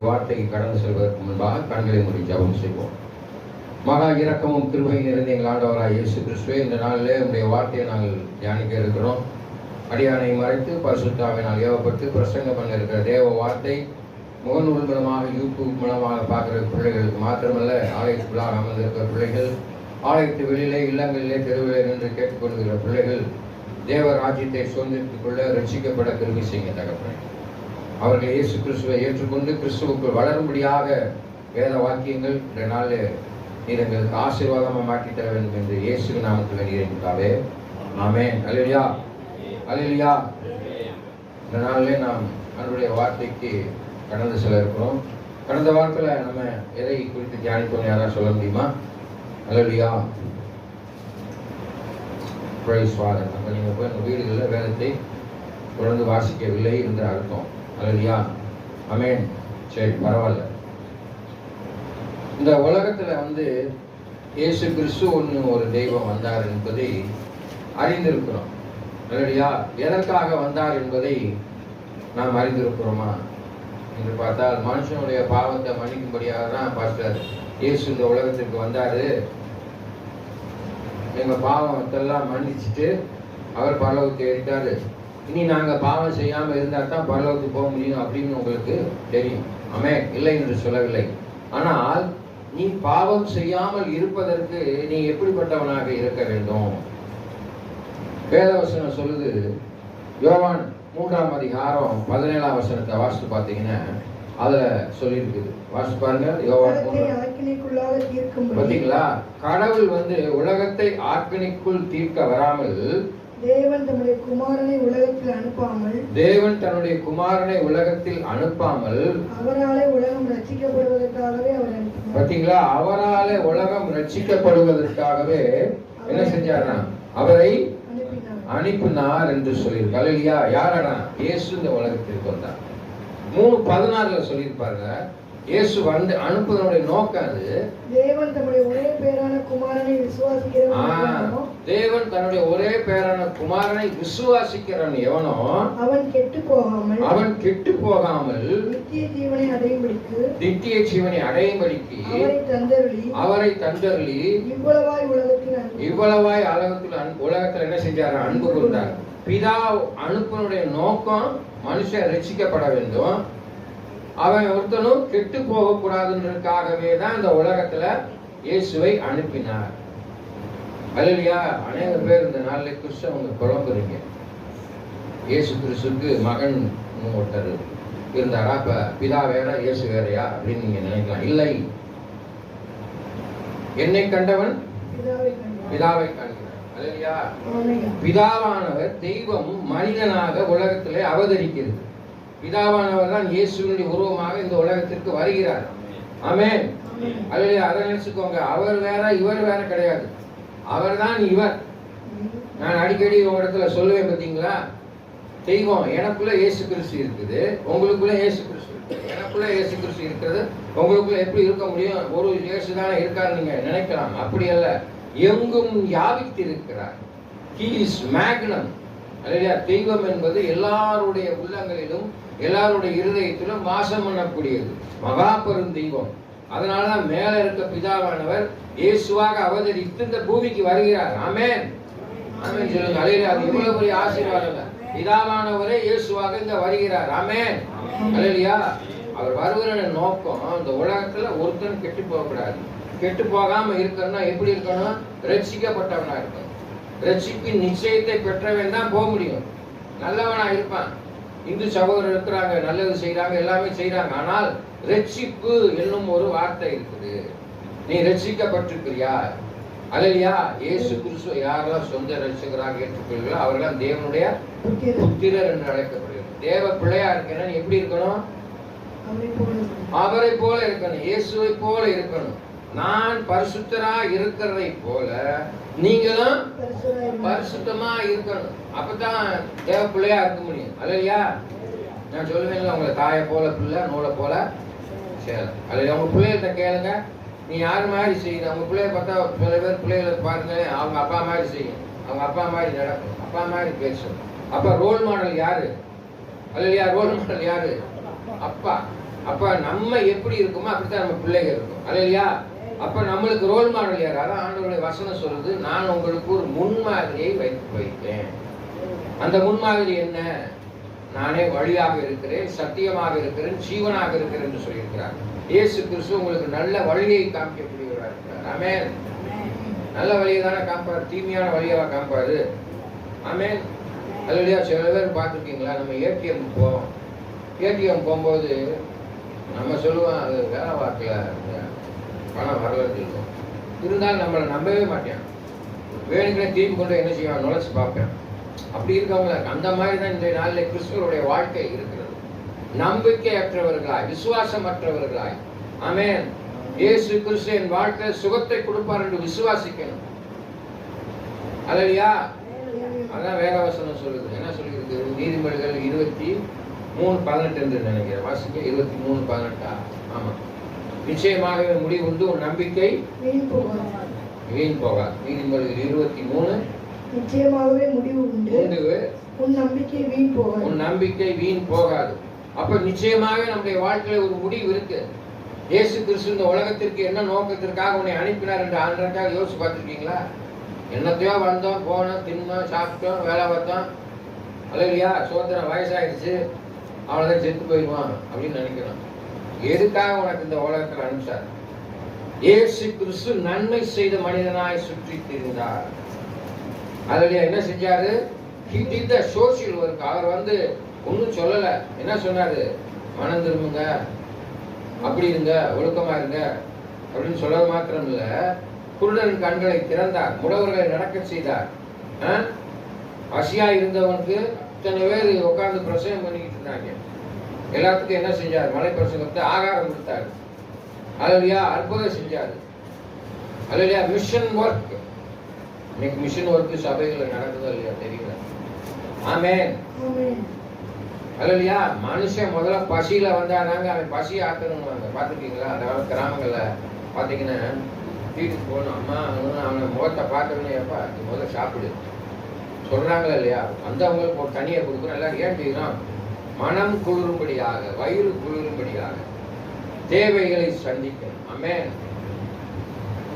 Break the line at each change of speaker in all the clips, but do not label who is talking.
வார்த்தைக்கு கடந்து செல்வதற்கு முன்பாக கண்களை மூடி ஜெபம் செய்வோம். மகா இரக்கமும் கிருபையும் நிறைந்த எங்கள் ஆண்டவராய் இயேசு கிறிஸ்துவே, இந்த நாளிலே உங்களுடைய வார்த்தையை நாங்கள் தியானிக்க இருக்கிறோம். அடியானை மறைத்து பரிசுத்தாவினால் ஏவப்பட்டு பிரசங்கம் பண்ண இருக்கிற தேவ வார்த்தை முகநூல் மூலமாக, யூடியூப் மூலமாக பார்க்குற பிள்ளைகளுக்கு மாத்திரமல்ல, ஆலயத்துக்குள்ளாக அமர்ந்திருக்கிற பிள்ளைகள், ஆலயத்து வெளியிலே, இல்லங்களிலே, தெருவிலே நின்று கேட்டுக்கொள்கிற பிள்ளைகள் தேவ ராஜ்யத்தை சுதந்திரத்துக் கொள்ள ரட்சிக்கப்பட கிருபை செய்ய தகப்பனே. அவர்கள் இயேசு கிறிஸ்துவை ஏற்றுக்கொண்டு கிறிஸ்துவுக்குள் வளரும்படியாக வேத வாக்கியங்கள் இந்த நாளில் நீர் எங்களுக்கு ஆசீர்வாதமாக மாற்றி தர வேண்டும் என்று இயேசு நாமத்தில் வேண்டியிருக்காவே. ஆமென். அல்லேலூயா, அல்லேலூயா. இந்த நாளிலே நாம் அவருடைய வார்த்தைக்கு கடந்து செல்ல இருக்கிறோம். கடந்த வாரத்தில் நம்ம எதை குறித்து தியானித்தோம், யாராவது சொல்ல முடியுமா? அல்லேலூயா, பிரைஸ் ஃபாதர். அப்போ நீங்கள் போய் உங்கள் வீடுகளில் வேதத்தை தொடர்ந்து வாசிக்கவில்லை என்று அர்த்தம். அல்லேலூயா, ஆமென். சரி, பரவாயில்ல. இந்த உலகத்தில் இயேசு கிறிஸ்து ஒரு தெய்வம் வந்தார் என்பதை அறிந்திருக்கிறோம். அல்லேலூயா. எதற்காக வந்தார் என்பதை நாம் அறிந்திருக்கிறோமா என்று பார்த்தால், மனுஷனுடைய பாவத்தை மன்னிக்கும்படியாக தான் பாஸ்டர் இயேசு இந்த உலகத்திற்கு வந்தார். எங்கள் பாவத்தெல்லாம் மன்னிச்சுட்டு அவர் பரலோகத்தை ஏறிட்டாரு. இனி நாங்கள் பாவம் செய்யாமல் இருந்தால் தான் பரலோகத்துக்கு போக முடியும் அப்படின்னு உங்களுக்கு தெரியும். ஆமென். இல்லை என்று சொல்லவில்லை. ஆனால் நீ பாவம் செய்யாமல் இருப்பதற்கு நீ எப்படிப்பட்டவனாக இருக்க வேண்டும்? வேதவசனம் சொல்லுது. யோவான் 3ஆம் அதிகாரம் 17ஆம் வசனத்தை வாசித்து பார்த்தீங்கன்னா அதுல சொல்லியிருக்குது. வாசித்து பாருங்க. யோவான் 3. பார்த்தீங்களா? கடவுள் உலகத்தை ஆக்கினைக்குள் தீர்க்க வராமல்,
தேவன் தன்னுடைய குமாரனை உலகத்தில் அனுப்பாமல் அவராலே உலகம் ரட்சிக்கப்படுவதற்காகவே அவர் அனுப்பினார்.
பாத்தீங்களா? அவராலே உலகம் ரட்சிக்கப்படுவதற்காகவே என்ன செஞ்சாரா? அவரை அனுப்பினார் என்று சொல்லியிருக்கு. அல்லேலூயா. யாரடா? இயேசு இந்த உலகத்திற்கு வந்தார். 3:16 சொல்லியிருப்பாருங்க. இயேசு அனுப்புவதனுடைய நோக்கம் அது.
தேவன் தன்னுடைய ஒரே பேரான குமாரனை விசுவாசிக்கிறவன் எவனோ அவன் கெட்டு போகாமல் நித்திய ஜீவனை அடையும்படிக்கு அவரை தந்தருளி இவ்வளவாய் உலகத்தில் என்ன செஞ்சார்? அன்பு கொண்டார். பிதா அனுப்புவனுடைய நோக்கம் மனுஷன் ரட்சிக்கப்பட வேண்டும், அவன் ஒருத்தனும் கெட்டு போகக்கூடாதுன்றதுக்காகவே தான் இந்த உலகத்துல இயேசுவை அனுப்பினார். அல்லேலூயா. அநேக பேர் இந்த நாளில் கிறிஸ்தவங்க குழம்புறீங்க. இயேசு கிறிஸ்துக்கு மகன் ஒருத்தர் இருந்தாரா? அப்ப பிதா வேற இயேசு வேறையா அப்படின்னு நீங்க நினைக்கலாம். இல்லை. என்னை கண்டவன் பிதாவை காண்கிறான். அல்லேலூயா. பிதாவானவர் தெய்வம் மனிதனாக உலகத்திலே அவதரிக்கிறது. பிதாவானவர் தான் இயேசுவினுடைய உருவமாக இந்த உலகத்திற்கு வருகிறார். ஆமென். அல்லேலூயா. அதை நினைச்சுக்கோங்க. அவர் வேற இவர் வேற கிடையாது. அவர் தான் இவர். நான் அடிக்கடி உங்க இடத்துல சொல்லுவேன், பார்த்தீங்களா? தெய்வம் எனக்குள்ள இயேசு கிறிஸ்து இருக்குது, உங்களுக்குள்ள இயேசு கிறிஸ்து இருக்குது. எனக்குள்ள இயேசு கிறிஸ்து இருக்கிறது, உங்களுக்குள்ள எப்படி இருக்க முடியும்? ஒரு இயேசு தானே இருக்காரு நீங்க நினைக்கலாம். அப்படி அல்ல. எங்கும் வியாபித்து இருக்கிறார். He is magnum. அல்லேலூயா. தெய்வம் என்பது எல்லாருடைய உள்ளங்களிலும் எல்லாருடைய இருதயத்திலும் வாசம் பண்ணக்கூடியது. மகா பெரும் தெய்வம். அதனாலதான் மேல இருக்க பிதாவானவர் இயேசுவாக அவதரித்து இந்த பூமிக்கு வருகிறார். ஆமென். ஆமென் சொல்லுங்க. அல்லேலூயா. அது இவ்வளவு பெரிய ஆசீர்வாதம். பிதாவானவரே இயேசுவாக இங்க வருகிறார். ஆமென். அல்லேலூயா. அவர் வருகிற நோக்கம் இந்த உலகத்துல ஒருத்தன் கெட்டு போகக்கூடாது. கெட்டு போகாம இருக்கணும்னா எப்படி இருக்கணும்? ரட்சிக்கப்பட்டவனா இருக்கணும். ரட்சிப்பின் நிச்சயத்தை பெற்றவன் தான் போக முடியும். நல்லவனா இருப்பான். இந்து சகோதரர் இருக்கிறாங்க, நல்லது செய்யறாங்க, எல்லாமே செய்யறாங்க. ஆனால் ரட்சிப்பு என்னும் ஒரு வார்த்தை இருக்குது. நீ ரட்சிக்கப்பட்டிருக்கிறியா? அல்லேலூயா. இயேசு கிறிஸ்துவை யாரெல்லாம் சொந்த ரட்சகராக ஏற்றுக்கொள்கிறார்களோ அவர்கள் தேவனுடைய புத்திரர் என்று அழைக்கப்படுகிறது. தேவ பிள்ளையா இருக்கணும். எப்படி இருக்கணும்? அவரை போல இருக்கணும். இயேசுவை போல இருக்கணும். நான் பரிசுத்தரா இருக்கிறதை போல நீங்களும் பரிசுத்தமா இருக்கணும். அப்பதான் தேவ பிள்ளையா இருக்க முடியும். அல்லேலூயா. நான் சொல்லுவேன், உங்களை தாயை போல பிள்ளை, நூலை போல சேலம். அல்லது அவங்க பிள்ளைகிட்ட கேளுங்க, நீ யார் மாதிரி செய்யுங்க. அவங்க பிள்ளைய பார்த்தா சில பேர் பிள்ளைகளை பாருங்க, அவங்க அப்பா மாதிரி செய்யும், அவங்க அப்பா மாதிரி நடக்கும், அப்பா மாதிரி பேசும். அப்ப ரோல் மாடல் யாரு? அல்லையா? ரோல் மாடல் யாரு? அப்பா. அப்ப நம்ம எப்படி இருக்குமோ அப்படித்தான் நம்ம பிள்ளைகள் இருக்கும். அல்லையா? அப்ப நம்மளுக்கு ரோல் மாடல் யார்? அதான் ஆண்டவருடைய வசனம் சொல்லுது, நான் உங்களுக்கு ஒரு முன்மாதிரியை வைத்தேன். அந்த முன்மாதிரி என்ன? நானே வழியாக இருக்கிறேன், சத்தியமாக இருக்கிறேன், ஜீவனாக இருக்கிறேன் என்று சொல்லியிருக்கிறார். இயேசு கிறிஸ்து உங்களுக்கு நல்ல வழியை காமிக்கக்கூடியவராக இருக்கிறார். ஆமென். நல்ல வழியை தானே காமிப்பார், தீமையான வழியாக காமிப்பாரு. ஆமென். அல்லையா? சில பேர் பார்த்துருக்கீங்களா, நம்ம ஏடிஎம் போவோம். ஏடிஎம் போகும்போது நம்ம சொல்லுவோம் அது வேலை வாக்கில் பணம் வரலன்னு இருக்கும். இருந்தாலும் நம்மளை நம்பவே மாட்டேன். வேணுங்களே தீர்ப்பு கொண்டு என்ன செய்வான், நுழைச்சு பார்ப்பேன். அப்படி இருக்கவங்கள அந்த மாதிரி தான் இன்றைய நாளில் கிறிஸ்துவருடைய வாழ்க்கை இருக்கிறது. நம்பிக்கையற்றவர்களாய், விசுவாசமற்றவர்களாய். ஆமென். இயேசு கிறிஸ்து என் வாழ்க்கை சுகத்தை கொடுப்பார் என்று விசுவாசிக்கணும். அல்லையா? அதான் வேதவசனம் சொல்லுது. என்ன சொல்லியிருக்கு? நீதிமொழிகள் 23:18 என்று நினைக்கிறேன். வாசிக்க 23:18. ஆமா, நிச்சயமாகவே முடிவு உண்டு, உன் நம்பிக்கை வீண் போகாது. நீதிமொழிகள் 23
நிச்சயமாகவே முடிவு உண்டு, உன் நம்பிக்கை வீண் போகாது.
உன் நம்பிக்கை வீண் போகாது. அப்ப நிச்சயமாகவே நம்முடைய வாழ்க்கையில ஒரு முடிவு இருக்கு. இயேசு கிறிஸ்து இந்த உலகத்திற்கு என்ன நோக்கத்திற்காக உன்னை அனுப்பினார் என்று ஆண்டவருக்காக யோசிச்சு பார்த்துருக்கீங்களா? என்னத்தையோ வந்தோம், போனோம், தின்னோம், சாப்பிட்டோம், வேலை பார்த்தோம். அல்லையா? சுதந்திரம் வயசாயிடுச்சு, அவ்வளோதான் செத்து போயிடுவான் அப்படின்னு நினைக்கணும். எதுக்காக உனக்கு இந்த உலகத்தில் அனுப்பிச்சார்? இயேசு கிறிஸ்து நன்மை செய்த மனிதனாய் சுற்றி திரிந்தார். அதுல என்ன செஞ்சாரு? He did the social work. அவர் ஒன்னும் சொல்லல. என்ன சொன்னாரு? மனம் திரும்புங்க, அப்படி இருங்க, ஒழுக்கமா இருங்க அப்படின்னு சொல்றது மாத்திரம் இல்ல, குருடரின் கண்களை திறந்தார், முடவர்களை நடக்க செய்தார். பசியா இருந்தவனுக்கு இத்தனை பேர் உட்கார்ந்து பிரசங்கம் பண்ணிக்கிட்டு இருந்தாங்க. எல்லாத்துக்கும் என்ன செஞ்சார்? மலை பிரசங்கத்தை ஆகாரம் கொடுத்தாரு. அல்லையா? அற்புதம் செஞ்சாரு. அல்லையா? Mission work. இன்னைக்கு மிஷன் ஒர்க் சபைகள் நடக்குதோ இல்லையா தெரியல. ஆமென். அல்லையா? மனுஷன் முதல்ல பசியில வந்தாதாங்க அவன் பசியை ஆத்தணும்வாங்க. பார்த்துருக்கீங்களா? அந்த கிராமங்கள்ல பார்த்தீங்கன்னா வீட்டுக்கு போகணும், அம்மா அவனை முகத்தை பார்த்தோன்னே எப்பா முதல்ல சாப்பிடு சொல்றாங்களா இல்லையா? வந்தவங்களுக்கு ஒரு தனியை கொடுக்கணும். எல்லாரும் ஏன் செய்யணும்? மனம் குளிரும்படியாக, வயிறு குளிரும்படியாக தேவைகளை சந்திக்கணும். ஆமென்.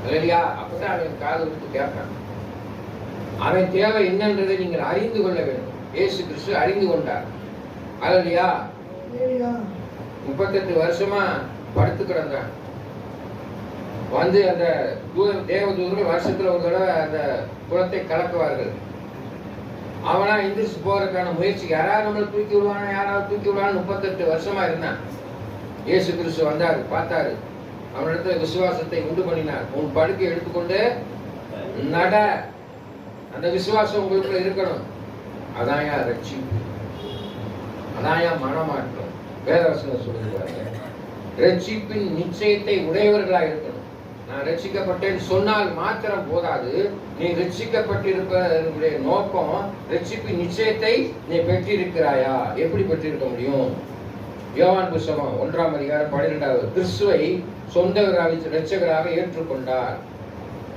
இல்லையா? அப்பதான் அவன் காது விட்டு கேட்பான். அவன் தேவை என்னன்றதை நீங்கள் அறிந்து கொள்ள வேண்டும். இயேசு கிறிஸ்து அறிந்து கொண்டார். அல்லையா? 38 வருஷமா படுத்து கிடந்தான். அந்த தேவதூதர்கள் வருஷத்துல ஒரு தடவை அந்த குளத்தை கலக்குவார்கள். அவனா எந்திரிச்சு போறதுக்கான முயற்சி, யாராவது நம்மளை தூக்கி விடுவானா, யாராவது தூக்கி விடுவான்னு 38 வருஷமா இருந்தான். இயேசு கிறிஸ்து வந்தாரு, பார்த்தாரு, அவனிடத்துல விசுவாசத்தை உண்டு பண்ணினார். உன் படுக்கை எடுத்துக்கொண்டு நட. அந்த விசுவாசம் உங்களுக்குள்ள இருக்கணும். அதான் ரட்சிப்பு, அதான் மனமாற்றம். வேதவசனம் சொல்லுவாங்க, ரட்சிப்பின் நிச்சயத்தை உடையவர்களாக இருக்கணும். நான் ரட்சிக்கப்பட்டேன்னு சொன்னால் மாத்திரம் போதாது, நீ ரட்சிக்கப்பட்டிருப்பதனுடைய நோக்கம், ரட்சிப்பின் நிச்சயத்தை நீ பெற்றிருக்கிறாயா? எப்படி பெற்றிருக்க முடியும்? யோவான் புத்தகம் 1:12 கிறிஸ்துவை சொந்த இரட்சகராக ஏற்றுக்கொண்டார்.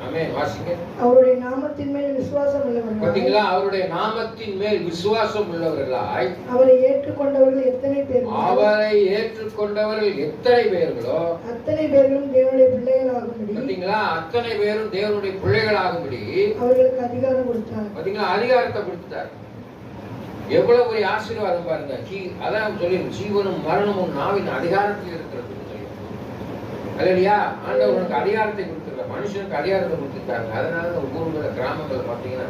ஆமென். வாசிங்க.
அவருடைய நாமத்தின் மேல் விசுவாசம் உள்ளவர்களாய்.
பாத்தீங்களா? அவருடைய நாமத்தின் மேல் விசுவாசம் உள்ளவர்களாய்.
அவரை ஏற்றுக்கொண்டவர்கள் எத்தனை பேர்?
அவரை ஏற்றுக்கொண்டவர்கள் எத்தனை பேர்களோ அத்தனை
பேர்களும் தேவனுடைய பிள்ளைகளாகும்படி.
பாத்தீங்களா? அத்தனை பேரும் தேவனுடைய பிள்ளைகளாகும்படி அவர்களுக்கு
அதிகாரம் கொடுத்தார்.
பாத்தீங்களா? அதிகாரத்தை கொடுத்தார். எவ்வளவு ஒரு ஆசீர்வாதம் பாருங்க. அதான் சொல்லி ஜீவனும் மரணமும் நாவின் அதிகாரத்தில் இருக்கிறது. அல்லையா? ஆண்டவர் உனக்கு அதிகாரத்தை கொடுத்துருக்காரு, மனுஷனுக்கு அதிகாரத்தை கொடுத்துருக்காங்க. அதனால ஊர்ல கிராமங்கள் பார்த்தீங்கன்னா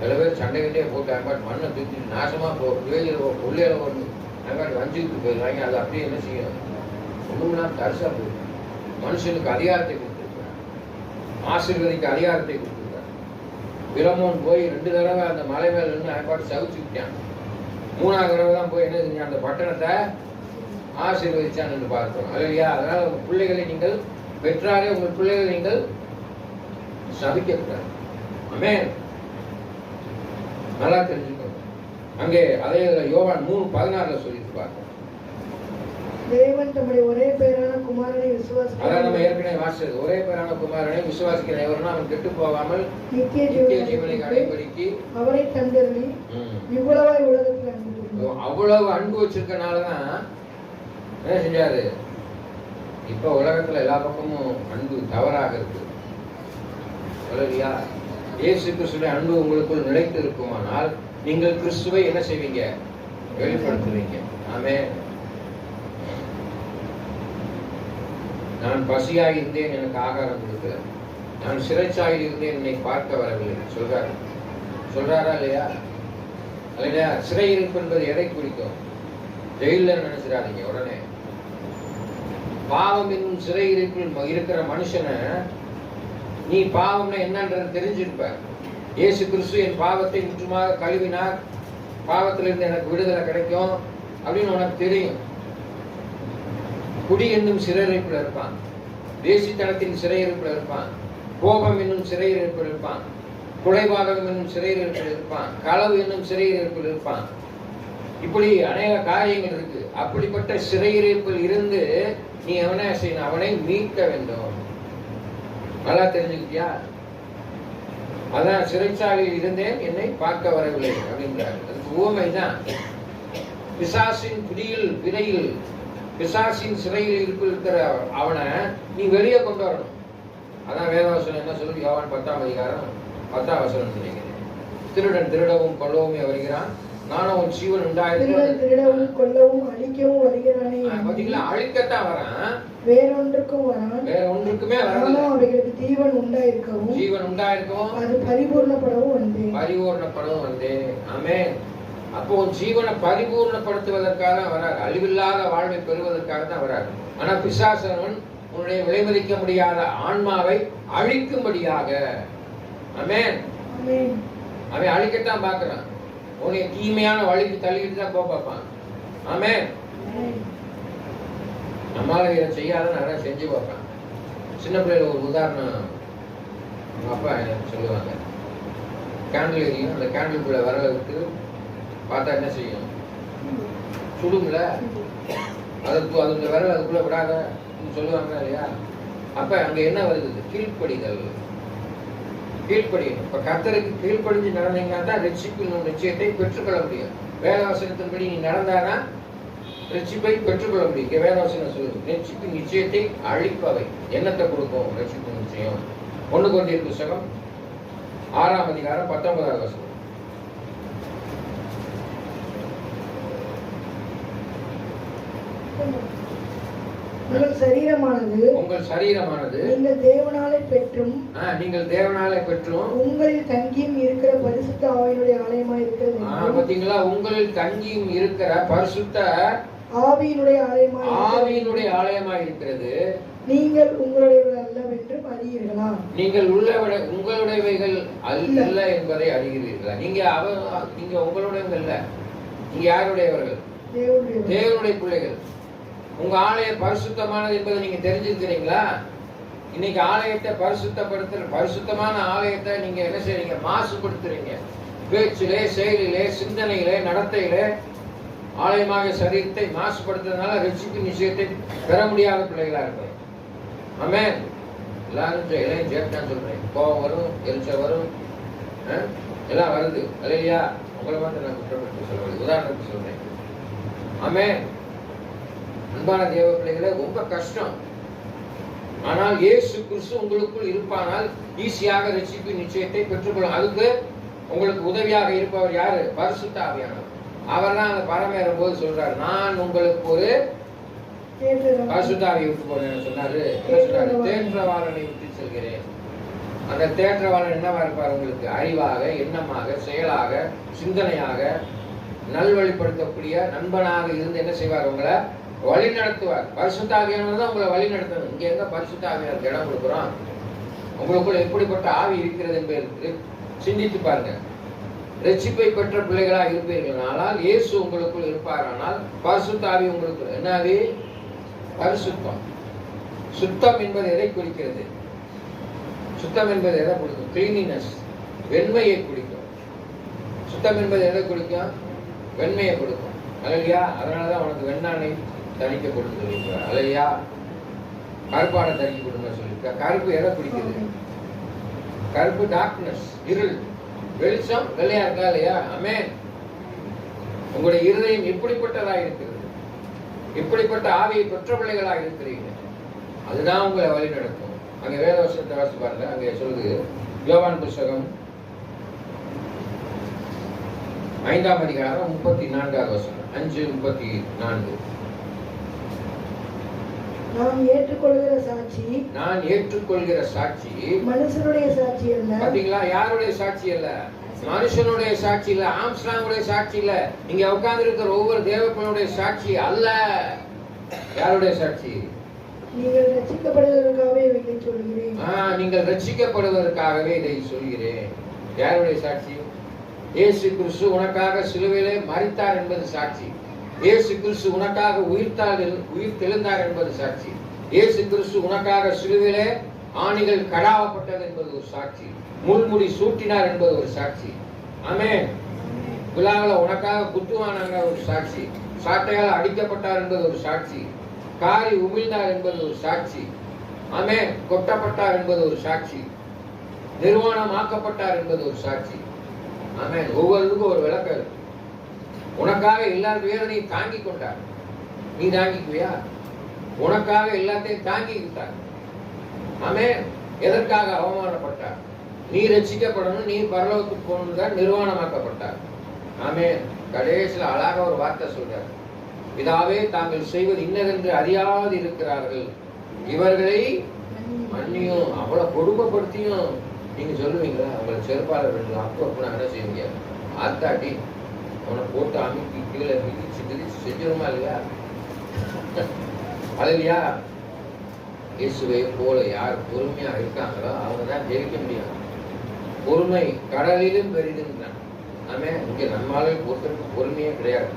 சில பேர் சண்டைகிட்டே போட்டு மண்ணை தூக்கி நாசமா உள்ளேல ஒன்று அங்காட்டு வஞ்சிட்டு போயிருவாங்க. அது அப்படியே என்ன செய்யும்? ஒண்ணும்னா தரிசா போயிடும். மனுஷனுக்கு அதிகாரத்தை கொடுத்துருக்காரு, ஆசீர்வதிக்கு அதிகாரத்தை கொடுத்துருக்காரு. பிரமோன் போய் 2 தடவை அந்த மலை மேல இருந்து அப்பாட்டு சவிச்சு விட்டான். 3ஆவது தடவை தான் போய் என்ன செஞ்சான்? அந்த பட்டணத்தை ஆசீர்வதிச்சான் என்று பார்க்கிறோம். இல்லையா? அதனால உங்க பிள்ளைகளை நீங்கள் பெற்றாலே உங்கள் பிள்ளைகளை நீங்கள் சபிக்கக்கூடாது. ஆமென். நல்லா தெரிஞ்சுக்கணும். அங்கே அதே யோவான் 3:16 சொல்லிட்டு பார்க்கிறோம்.
தேவன் தம்முடைய ஒரே பேரான குமாரனை விசுவாசிக்கிறார்.
அதான் நம்ம ஏற்கனவே வாசிச்சது. ஒரே பேரான குமாரனை விசுவாசிக்கிற எவருன்னா அவன் கெட்டு போகாமல்
நித்திய
ஜீவனை அடைபடிக்கு
அவரை தந்தருளி இவ்வளவாய் உலகத்தில் அன்பு.
அவ்வளவு அன்பு வச்சிருக்கனாலதான் என்ன செஞ்சாரு? இப்ப உலகத்துல எல்லா பக்கமும் அன்பு தவறாக இருக்கு. இல்லையா? இயேசு கிறிஸ்துவின் அன்பு உங்களுக்குள் நிலைத்து இருக்குமானால் நீங்கள் கிறிஸ்துவை என்ன செய்வீங்க? வெளிப்படுத்துவீங்க. ஆமென். நான் பசியாய் இருந்தேன், எனக்கு ஆகாரம் கொடுக்கல. நான் சிறைச்சாயில் இருந்தேன், என்னை பார்க்க வரவில்லை சொல்றாரா இல்லையா? இல்லையா? சிறையிருப்பு என்பது எதை குறிக்கும்? ஜெயில நினைச்சிடாதீங்க உடனே. பாவம் என்னும் சிறையிருப்பில் இருக்கிற மனுஷனை நீ பாவம்னா என்னன்றது தெரிஞ்சிருப்ப. இயேசு கிறிஸ்து என் பாவத்தை முற்றுமாக கழுவினார், பாவத்திலிருந்து எனக்கு விடுதலை கிடைக்கும் அப்படின்னு உனக்கு தெரியும். குடி என்னும் சிறையிருப்பில் இருப்பான், தேசித்தனத்தின் சிறையிருப்பில் இருப்பான், கோபம் என்னும் சிறையிருப்பில் இருப்பான், கொலைபாதகம் என்னும் சிறையிருப்பில் இருப்பான், களவு என்னும் சிறையிருப்பில் இருப்பான். இப்படி அநேக காரியங்கள் இருக்கு. அப்படிப்பட்ட சிறையிருப்பில் இருந்து நீ அவனை செய்யணும், அவனை மீட்க வேண்டும். நல்லா தெரிஞ்சுக்கிட்டியா? அதான் சிறைச்சாலையில் இருந்தேன், என்னை பார்க்க வரவில்லை அப்படின்றார். அதுக்கு உவமைதான். பிசாசின் பிடியில் விரையில், பிசாசின் சிறையில் இருக்கிற அவனை நீ வெளியே கொண்டு வரணும். அதான் வேதவசனம் என்ன சொல்லுது? யோவான் 10ஆம் அதிகாரம் 10ஆம் வசனம் நினைக்கிறேன். திருடன் திருடவும் கொல்லவும் வருகிறான், நானும் உன் ஜீவன் உண்டாயிருக்கும்.
திருடவும் கொல்லவும் அழிக்கவும் வருகிறானே.
பாத்தீங்களா? அழிக்கத்தான் வரான்,
வேறொன்றுக்கும் வரான்,
வேற ஒன்றுக்குமே வரல.
அவைகளுக்கு ஜீவன் உண்டாயிருக்கவும்,
ஜீவன் உண்டாயிருக்கவும்,
அது பரிபூர்ணப்படவும் வந்தேன்.
பரிபூர்ணப்படவும் வந்தேன். ஆமென். அப்போ ஜீவனை பரிபூர்ணப்படுத்துவதற்காக தான் வராது, அழிவில்லாத வாழ்வை பெறுவதற்காக தான் வராது. ஆனா பிசாசனவன் உன்னுடைய விலைமதிக்க முடியாத ஆன்மாவை அழிக்கும்படியாக, ஆமென், அவன் அழிக்கத்தான் பார்க்கிறான். உன்னை தீமையான வழிக்கு தள்ளிட்டு தான் போக பார்ப்பான். ஆமென். நம்மளால இதை செய்யாத நிறைய செஞ்சு பார்ப்பான். சின்ன பிள்ளைல ஒரு உதாரணம் அவங்க அப்பா எனக்கு சொல்லுவாங்க. கேண்டில் எரியும், அந்த கேண்டிலுக்குள்ள விரலை விட்டு பார்த்தா என்ன செய்யும்? சுடும்ல. அதுக்கு விரல் அதுக்குள்ள விடாத சொல்லுவாங்க இல்லையா? அப்ப அங்க என்ன வருது? கீழ்ப்படிதல். கீழ்ப்படியணும். இப்ப கர்த்தருக்கு கீழ்ப்படிஞ்சு நடந்தீங்கன்னா தான் ரட்சிப்பின் நிச்சயத்தை பெற்றுக்கொள்ள முடியும். வேதவசனத்தின்படி நீ நடந்தானா ரட்சிப்பை பெற்றுக்கொள்ள முடியும். இங்க வேதவசனம் சொல்லுது, ரட்சிப்பின் நிச்சயத்தை அழிப்பவை என்னத்தை கொடுக்கும்? ரட்சிப்பின் நிச்சயம். 1 கொரிந்தியர் புத்தகம் 6ஆம் அதிகாரம் 19ஆவது வசனம்.
உங்கள் சரீரமானது
நீங்கள்
தேவனாலே பெற்றும் உங்களில் தங்கியும் இருக்கிற பரிசுத்த ஆவியினுடைய ஆலயமாய் இருக்கிறது.
பாத்தீங்களா? உங்களில் தங்கியும் இருக்கிற பரிசுத்த
ஆவியினுடைய
ஆலயமாய் இருக்கிறது.
நீங்கள் உங்களுடையவர்கள் அல்லவென்று அறியீர்களா?
நீங்கள் உங்களுடையவைகள் அல்ல என்பதை அறிகிறீர்களா? நீங்க உங்களுடையவங்க இல்ல. நீங்க யாருடையவர்கள்? தேவனுடைய பிள்ளைகள். உங்க ஆலயம் பரிசுத்தமானது என்பதை நீங்க தெரிஞ்சிருக்கிறீங்களா? இன்னைக்கு ஆலயத்தை பரிசுத்தமான ஆலயத்தை நீங்க என்ன செய்றீங்க? மாசுபடுத்துறீங்க. பேச்சிலே, செயலிலே, சிந்தனையிலே, நடத்தையிலே ஆலயமாக சரீரத்தை மாசுபடுத்துறதுனால ரட்சிப்பு நிச்சயத்தை பெற முடியாத பிள்ளைகளா இருக்கிறோம். ஆமென். எல்லாரும் சேர்த்தான் சொல்றேன். கோபம் வரும், எரிச்சல் வரும், எல்லாம் வருது இல்லையா? உங்களை வந்து நான் குற்றப்படுத்தி சொல்றேன், உதாரணத்துக்கு சொல்றேன். ஆமென். அன்பான தேவ பிள்ளைகளே, ரொம்ப கஷ்டம். ஆனால் இயேசு கிறிஸ்து உங்களுக்குள் இருப்பானால் ஈஸியாக ரட்சிப்பு நிச்சயத்தை பெற்றுக்கொள்ளும். அதுக்கு உங்களுக்கு உதவியாக இருப்பவர் யாரு? பரிசுத்த ஆவியானவர். அவர் தான் அந்த பரமேறும் போது சொல்றாரு, நான் உங்களுக்கு ஒரு பரிசுத்த ஆவியை விட்டு போறேன்னு சொன்னாரு. தேற்றவாளனை விட்டு செல்கிறேன். அந்த தேற்றவாளன் என்னவா இருப்பார்? உங்களுக்கு அறிவாக, எண்ணமாக, செயலாக, சிந்தனையாக நல்வழிப்படுத்தக்கூடிய நண்பனாக இருந்து என்ன செய்வார்? உங்களை வழி நடத்துவார். பரிசுத்த ஆவியானவர் தான் உங்களை வழி நடத்தணும். இங்க எங்க பரிசுத்த ஆவியாருக்கு இடம் கொடுக்குறோம்? உங்களுக்குள்ள எப்படிப்பட்ட ஆவி இருக்கிறது என்பதற்கு சிந்தித்து பாருங்க. ரட்சிப்பை பெற்ற பிள்ளைகளா இருப்பீர்களானால், இயேசு உங்களுக்குள் இருப்பாரானால், பரிசுத்த ஆவி உங்களுக்கு என்னது? பரிசுத்தம். சுத்தம் என்பது எதை குறிக்கிறது? சுத்தம் என்பது எதை குறிக்கும்? கிளீனினஸ், வெண்மையை குறிக்கும். சுத்தம் என்பது எதை குறிக்கும்? வெண்மையை கொடுக்கும். அல்லையா? அதனாலதான் உனக்கு வெண்ணானை தணிக்க கொடுத்து சொல்லியிருக்கார். அல்லையா? கருப்பானை தணிக்க கொடுங்க சொல்லியிருக்கார். கருப்பு எதை குறிக்குது? கருப்பு டார்க்னஸ், இருள். வெளிச்சம் வெள்ளையா இருக்கா இல்லையா? ஆமென். உங்களுடைய இருதயம் எப்படிப்பட்டதா இருக்கிறது? இப்படிப்பட்ட ஆவியை பெற்ற பிள்ளைகளாக இருக்கிறீங்க. அதுதான் உங்களை வழி நடக்கும். அங்க வேத வசனத்தை வாசி பாருங்க. அங்கே சொல்லுது யோவான் புஸ்தகம் 5ஆம் அதிகாரம் 34வது வசனம். 5:34.
நான் ஏற்றுக்கொள்கிற சாட்சி மனுஷனுடைய சாட்சி அல்ல.
பாத்தீங்களா? யாருடைய சாட்சி அல்ல? மனுஷனுடைய சாட்சி இல்ல, ஆம்ஸ்ட்ராங்குடைய சாட்சி இல்ல, இங்க உட்கார்ந்து இருக்கிற ஒவ்வொரு தேவர்களுடைய சாட்சி அல்ல. யாருடைய சாட்சி?
நீங்கள் ரட்சிக்கப்படுவதற்காகவே இதை சொல்கிறேன்.
நீங்கள் ரட்சிக்கப்படுவதற்காகவே இதை சொல்கிறேன். யாருடைய சாட்சி? இயேசு கிறிஸ்து உனக்காக சிலுவையிலே மரித்தார் என்பது சாட்சி. இயேசு கிறிஸ்து உனக்காக உயிர் தெழுந்தார் என்பது சாட்சி. இயேசு கிறிஸ்து உனக்காக சிலுவையிலே ஆணிகள் கடாவப்பட்டது என்பது ஒரு சாட்சி. முள்முடி சூட்டினார் என்பது ஒரு சாட்சி. ஆமென். விழாவில் உனக்காக குத்துவானாங்க ஒரு சாட்சி. சாட்டையால் அடிக்கப்பட்டார் என்பது ஒரு சாட்சி. காரி உமிழ்ந்தார் என்பது ஒரு சாட்சி. ஆமென். கொட்டப்பட்டார் என்பது ஒரு சாட்சி. நிர்வாணமாக்கப்பட்டார் என்பது ஒரு சாட்சி. ஆமென். ஒவ்வொருக்கும் ஒரு விளக்கம் இருக்கு. உனக்காக எல்லா வேதனையும் தாங்கி கொண்டார். நீ தாங்கிக்குவியா? உனக்காக எல்லாத்தையும் தாங்கிக்கிட்டார். ஆமென். எதற்காக அவமானப்பட்டார்? நீ ரட்சிக்கப்படணும், நீ பரலோகத்துக்கு போகணும், நிர்வாணமாக்கப்பட்டார். ஆமென். கடைசியில் அழகாக ஒரு வார்த்தை சொல்றார். பிதாவே, தாங்கள் செய்வது இன்னதென்று அறியாது இருக்கிறார்கள், இவர்களை மன்னியும். அவ்வளவு கொடுமைப்படுத்தியும் நீங்க சொல்லுவீங்களா? உங்களை செருப்பாளர் அப்போ என்ன செய்வீங்க? ஆத்தாட்டி அவனை போட்டு அமைக்கி கீழே மிதிச்சு செஞ்சிருமா இல்லையா? அல்லையா? இயேசுவை போல யார் பொறுமையா இருக்காங்களோ அவங்க தான் ஜெயிக்க முடியும். பொறுமை கடலிலும் பெரிதுன்றான். ஆமே. இங்க நம்மளால ஒருத்தருக்கு பொறுமையே கிடையாது.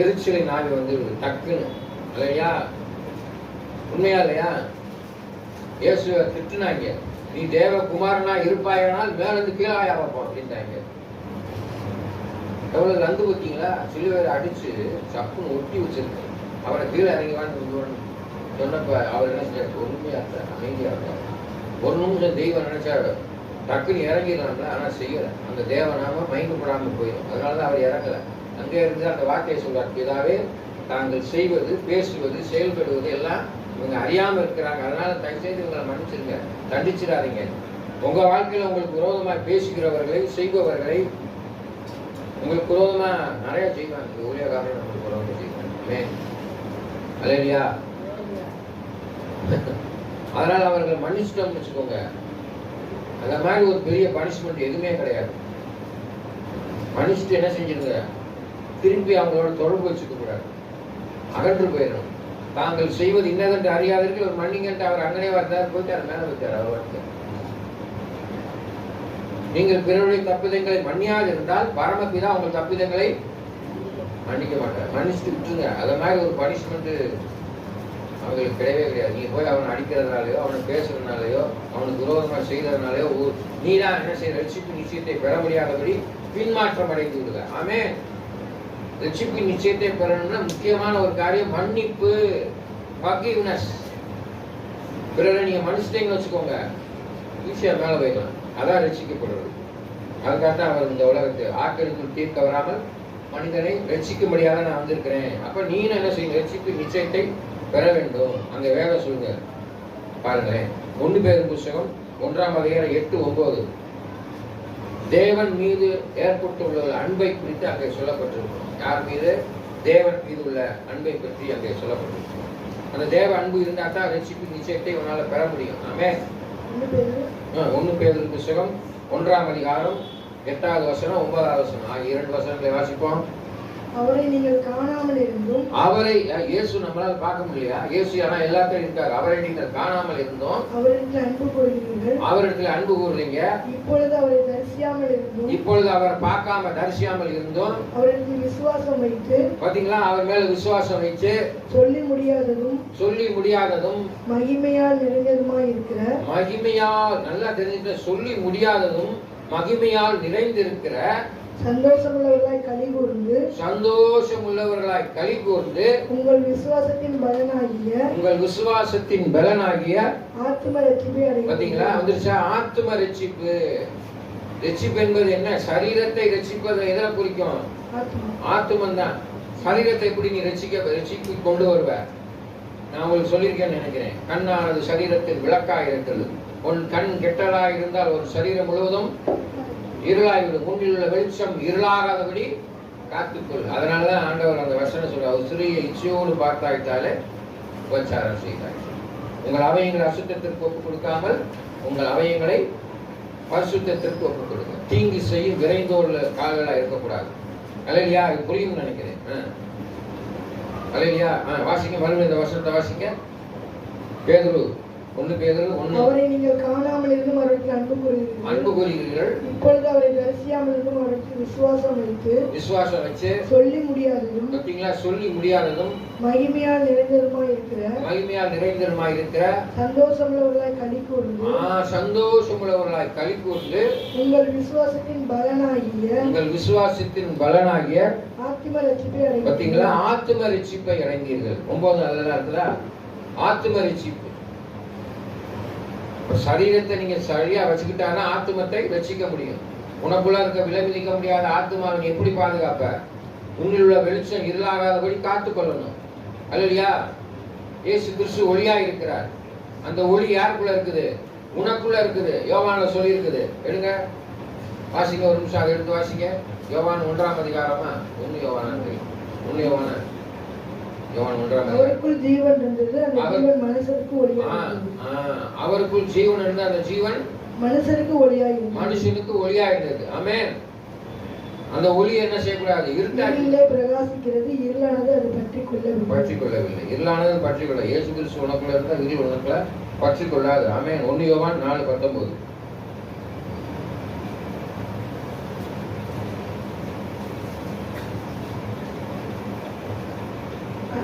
எரிச்சலை நாவி வந்து டக்குன்னு, இல்லையா? உண்மையா இல்லையா? இயேசுவை திட்டுனாங்க. நீ தேவகுமாரனா இருப்பாயானால் மேல இருந்து கீழாயா வைப்போம் அப்படின்ட்டாங்க. எவ்வளவு லந்து பார்த்தீங்களா? சிலுவையில அடிச்சு சப்புன்னு ஒட்டி வச்சிருக்கு. அவரை கீழே இறங்கிவான்னு சொன்னப்ப அவர் என்ன செஞ்சார்? பொறுமையா இருந்தார், அமைதியா இருந்தார். ஒரு நிமிஷம் தெய்வம் நினைச்சாரு டக்குன்னு இறங்கிடலாம்ல, ஆனா செய்யல. அந்த தேவனாம மயக்கப்படாம போயிடும். அதனாலதான் அவர் இறங்கல. அங்கே இருந்து அந்த வார்த்தையை சொல்றார். பிதாவே, தாங்கள் செய்வது, பேசுவது, செயல்படுவது எல்லாம் இவங்க அறியாம இருக்கிறாங்க. அதனால தயவு செய்து இவங்களை மன்னிச்சிருங்க, தண்டிச்சிடாதீங்க. உங்க வாழ்க்கையில உங்களுக்கு விரோதமா பேசுகிறவர்களை, செய்பவர்களை உங்களுக்கு விரோதமா நிறைய செய்வாங்க. ஊழியக்காரன் நம்மளுக்கு விரோதமா செய்வாங்க. அல்லேலூயா. அதனால அவர்கள் மன்னிச்சிட்டோம்னு வச்சுக்கோங்க. அந்த மாதிரி ஒரு பெரிய பனிஷ்மெண்ட் எதுவுமே கிடையாது. மன்னிச்சுட்டு என்ன செஞ்சிருங்க? திருப்பி அவங்களோட தொடர்பு வச்சுக்க கூடாது, அகன்று போயிடணும். தாங்கள் செய்வது இன்னதென்று அறியாதற்கு ஒரு மன்னிங்கன்ட்டு அவர் அங்கனே வந்தார், போயிட்டு அவர் மேல வச்சார். அவர் நீங்கள் பிறருடைய தப்பிதங்களை மன்னியாது இருந்தால் பரமபிதா உங்கள் தப்பிதங்களை மன்னிக்க மாட்டார். மன்னிச்சுட்டு விட்டுருங்க. அத மாதிரி ஒரு பனிஷ்மெண்ட் அவங்களுக்கு கிடையவே கிடையாது. நீ போய் அவனை அடிக்கிறதுனாலயோ, அவனை பேசுறதுனாலயோ, அவனுக்கு விரோதமா செய்யறதுனாலயோ நீதான் என்ன செய்ய ரட்சிப்பு நிச்சயத்தை பெற முடியாதபடி பின்மாற்றம் அடைந்து விடுங்க. ஆமே. ரட்சிப்பு நிச்சயத்தை பெறணும்னா முக்கியமான ஒரு காரியம் மன்னிப்பு, forgiveness. பிறரை நீங்க மன்னிச்சிட்டீங்கன்னு வச்சுக்கோங்க, ஈஸியா மேல வைக்கலாம். அதான் ரட்சிக்கப்படுறது. அதுக்காகத்தான் அவர் இந்த உலகத்தை ஆக்கெடுத்து தீர்க்க வராமல் மனிதனை ரட்சிக்கும்படியாக நான் வந்திருக்கிறேன். அப்ப நீ என்ன செய்ய? ரட்சிப்பு நிச்சயத்தை பெற வேண்டும். அங்க வேற சொல்லுங்க பாருங்களேன். 1 பேதுரு புத்தகம் 1ஆம் அதிகாரம் 8-9 தேவன் மீது ஏற்பட்டுள்ள அன்பை குறித்து அங்கே சொல்லப்பட்டிருக்கும். யார் மீது? தேவன் மீது உள்ள அன்பை பற்றி அங்கே சொல்லப்பட்டிருக்கும். அந்த தேவ அன்பு இருந்தா தான் ரட்சிப்பு நிச்சயத்தை உன்னால பெற முடியும். ஆமே. 1 பேதுரு புத்தகம் 1ஆம் அதிகாரம் 8வது வசனம் 9வது வசனம் ஆகிய 2 வசனங்களை வாசிப்போம்.
அவரை நீங்கள் காணாமல் இருந்தும்,
அவரை இயேசு நம்மளால பார்க்க முடியலையா? இயேசு ஆனா எல்லாத்தையும் இருக்காரு. அவரை நீங்கள் காணாமல் இருந்தோம்,
அவரிடத்தில் அன்பு கூறுகிறீர்கள்.
அவரிடத்தில் அன்பு கூறுறீங்க.
இப்பொழுது அவரை தரிசியாமல் இருந்தும்,
இப்பொழுது அவரை பார்க்காம தரிசியாமல் இருந்தோம்.
அவரிடத்தில் விசுவாசம் வைத்து,
பாத்தீங்களா? அவர் மேல விசுவாசம் வைத்து சொல்லி முடியாததும்
மகிமையால் நிறைந்ததுமாய் இருக்கிற,
மகிமையால் நல்லா தெரிஞ்சுட்டு சொல்லி முடியாததும் மகிமையால் நிறைந்திருக்கிற
சந்தோஷமுள்ளவர்களாய் களி கூர்ந்து
உங்கள் விசுவாசத்தின் பலனாகிய
ஆத்தும ரட்சிப்பை அடைவீர்கள்.
பாத்தீங்களா? வந்துருச்சா? ஆத்தும ரட்சிப்பு. ரட்சிப்பு என்பது என்ன? சரீரத்தை ரட்சிப்பது எதில் குறிக்கும்? ஆத்துமன் தான். சரீரத்தை எப்படி நீ ரட்சிக்க கொண்டு வருவ? நான் உங்களுக்கு சொல்லியிருக்கேன்னு நினைக்கிறேன். கண்ணானது சரீரத்தில் விளக்காக இருக்கிறது. உன் கண் கெட்டதாக இருந்தால் ஒரு சரீரம் முழுவதும் இருளாகிவிடும். உன்னில் உள்ள வெளிச்சம் இருளாகாதபடி காத்துக்கொள். அதனாலதான் ஆண்டவர் அந்த வசனம் சொல்ற, ஒரு சிறிய இச்சையோடு பார்த்தாய்த்தாலே உபச்சாரம் செய்தார். உங்கள் அவயங்களை அசுத்தத்திற்கு ஒப்புக் கொடுக்காமல் உங்கள் அவயங்களை பரிசுத்தத்திற்கு ஒப்புக் கொடுங்க. தீங்கு செய்யும் விரைந்தோர்ல கால்களா இருக்கக்கூடாது. அல்லேலூயா. இது புரியும் நினைக்கிறேன். அல்லேலூயா. வாசிங்க, மறுபடியும் இந்த வசனத்தை வாசிங்க. பேதுரு 1 பேதுரு 1.
அவரை நீங்கள் காணாமல் இருந்தும் அவருக்கு அன்பு கூறுகிறீர்கள். இப்பொழுது அவரை தரிசியாமல் இருந்தும் அவருக்கு விசுவாசம் வைத்து சொல்லி முடியாததும்,
பார்த்தீங்களா, சொல்லி முடியாததும்
மகிமையால் நிறைந்ததுமாய் இருக்கிற சந்தோஷமுள்ளவர்களாய் களி கூர்ந்து உங்கள் விசுவாசத்தின் பலனாகிய ஆத்ம ரட்சிப்பை அடைந்தீர்கள்.
பார்த்தீங்களா, ஆத்ம ரட்சிப்பை அடைந்தீர்கள். 9 நல்ல நேரத்துல ஆத்ம ரட்சிப்பு. சரீரத்தை நீங்க சரியா வச்சுக்கிட்டானா ஆத்மத்தை ரட்சிக்க முடியும். உனக்குள்ள இருக்க விலமிக்க முடியாத ஆத்மாவை நீ எப்படி பாதுகாப்ப? உன்னில் உள்ள வெளிச்சம் இருளாகாதபடி காத்து கொள்ளணும். அல்லேலூயா. இயேசு கிறிஸ்து ஒளியா இருக்கிறார். அந்த ஒளி யாருக்குள்ள இருக்குது? உனக்குள்ள இருக்குது. யோவான்ல சொல்லி இருக்குது. எடுங்க வாசிங்க, ஒரு நிமிஷம் அதை எடுத்து வாசிங்க. யோவான் 1ஆம் அதிகாரமா? 1 யோவான் 1ஆம்
அவருக்குள் ஜீவன் இருந்தது, அந்த ஜீவன் மனுஷருக்கு
அந்த ஜீவன்
மனுஷனுக்கு
ஒளியாய் இருந்தது. ஆமென். அந்த ஒளி என்ன செய்யக்கூடாது?
இருட்டிலே பிரகாசிக்கிறது, இருளானது அது பற்றிக்கொள்ளவில்லை.
இருளானது பற்றிக்கொள்ள. இயேசு கிறிஸ்து உனக்குள்ள இருந்தா இருள் உனக்குள்ள பற்றிக்கொள்ளாது. ஆமென். 1 யோவான் 4:19.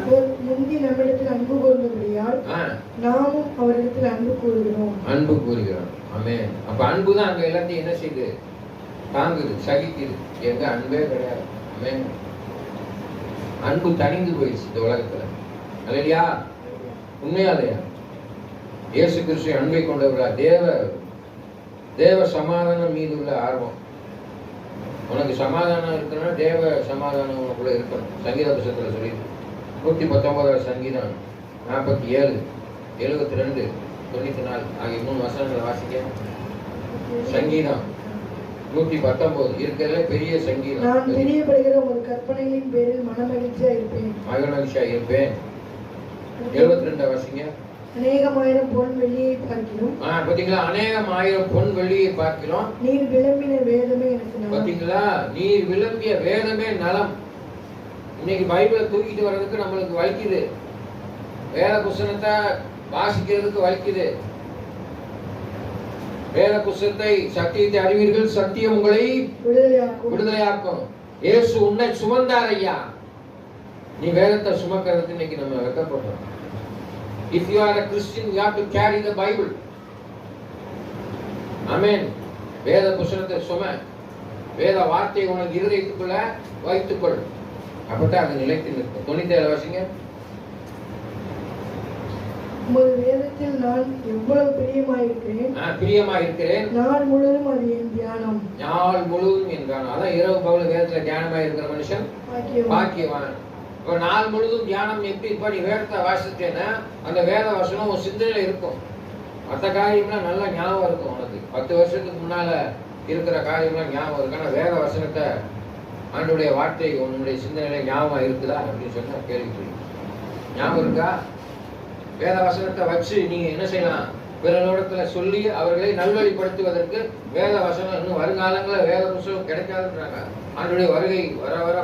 அவர் முந்தி நம்மிடத்தில் அன்பு கூர்ந்தபடியால் நாமும் அவரிடத்தில் அன்பு கூறுகிறோம்.
ஆமென். அப்ப அன்புதான் அங்க எல்லாத்தையும் என்ன செய்யுது? தாங்குது, சகிக்குது. எங்க அன்பே கிடையாது. ஆமென். அன்பு தனிந்து போயிடுச்சு இந்த உலகத்துல. அல்லேலூயா. உண்மையாலையா? இயேசு கிறிஸ்து அன்பை கொண்டவரா? தேவ சமாதானம் மீது உள்ள ஆர்வம். உனக்கு சமாதானம் இருக்கணும்னா தேவ சமாதானம் உனக்குள்ள இருக்கணும். சங்கீத புத்தகத்துல சொல்லி 119 சங்கீதம் 47, 72, 94 ஆகிய 3 வசனங்களை வாசிக்க. சங்கீதம் 119 இருக்கிறதுல பெரிய சங்கீதம்.
நான் பிரியப்படுகிற ஒரு கற்பனையின் பேரில் மனமகிழ்ச்சியா இருப்பேன்.
72 வாசிங்க.
அநேகமாயிரம் பொன் வெள்ளியை பார்க்கிறோம்.
பாத்தீங்களா, அநேகமாயிரம் பொன் வெள்ளியை பார்க்கிறோம்.
நீர் விளம்பின வேதமே எனக்கு நலம்.
பாத்தீங்களா, நீர் விளம்பிய வேதமே நலம். இன்னைக்கு பைபிளை தூக்கிட்டு வர்றதுக்கு நம்மளுக்கு வலிக்குது. வேத புஸ்தகத்தை வாசிக்கிறதுக்கு வலிக்குது. வேத புஸ்தகத்தை சத்தியத்தை அறிவீர்கள், சத்தியம் உங்களை விடுதலையாக்கும். இயேசு உன்னை சுமந்தார் ஐயா. நீ வேதத்தை சுமக்கிறதுக்கு இன்னைக்கு நம்ம வெட்கப்படுறோம். If you are a Christian, you have to carry the Bible. Amen. வேத புஸ்தகத்தை சும. வேத வார்த்தையை உனக்கு இருதயத்துக்குள்ள வைத்துக்கொள். அப்பதான் அது நிலைத்து நிற்கும். 97 வாசிங்க.
உமது வேதத்தில் நான் எவ்வளவு பிரியமாயிருக்கிறேன். நாள் முழுவதும் அது என் தியானம்.
அதான் இரவு பகல் வேதத்துல தியானமா இருக்கிற மனுஷன் பாக்கியவான். இப்ப நாள் முழுதும் தியானம் எப்படி? இப்ப நீ வேதத்தை வாசிச்சேன்னா அந்த வேத வசனம் உன் சிந்தனையில இருக்கும். மற்ற காரியம்லாம் நல்லா ஞாபகம் இருக்கும். உனக்கு 10 வருஷத்துக்கு முன்னால இருக்கிற காரியம்லாம் ஞாபகம் இருக்கு. ஆனா வேத வசனத்தை, ஆண்டவருடைய வார்த்தை உன்னுடைய சிந்தனையில ஞாபகம் இருக்குதா அப்படின்னு சொன்னா கேள்வி. ஞாபகம் இருக்கா? வேத வசனத்தை வச்சு நீங்க என்ன செய்யலாம்? பிறரிடத்துல சொல்லி அவர்களை நல்வழிப்படுத்துவதற்கு வேத வசனம். இன்னும் வருங்காலங்களில் வேத புஸ்தகம் கிடைக்காதுன்றாங்க. ஆண்டவருடைய வருகை வர வர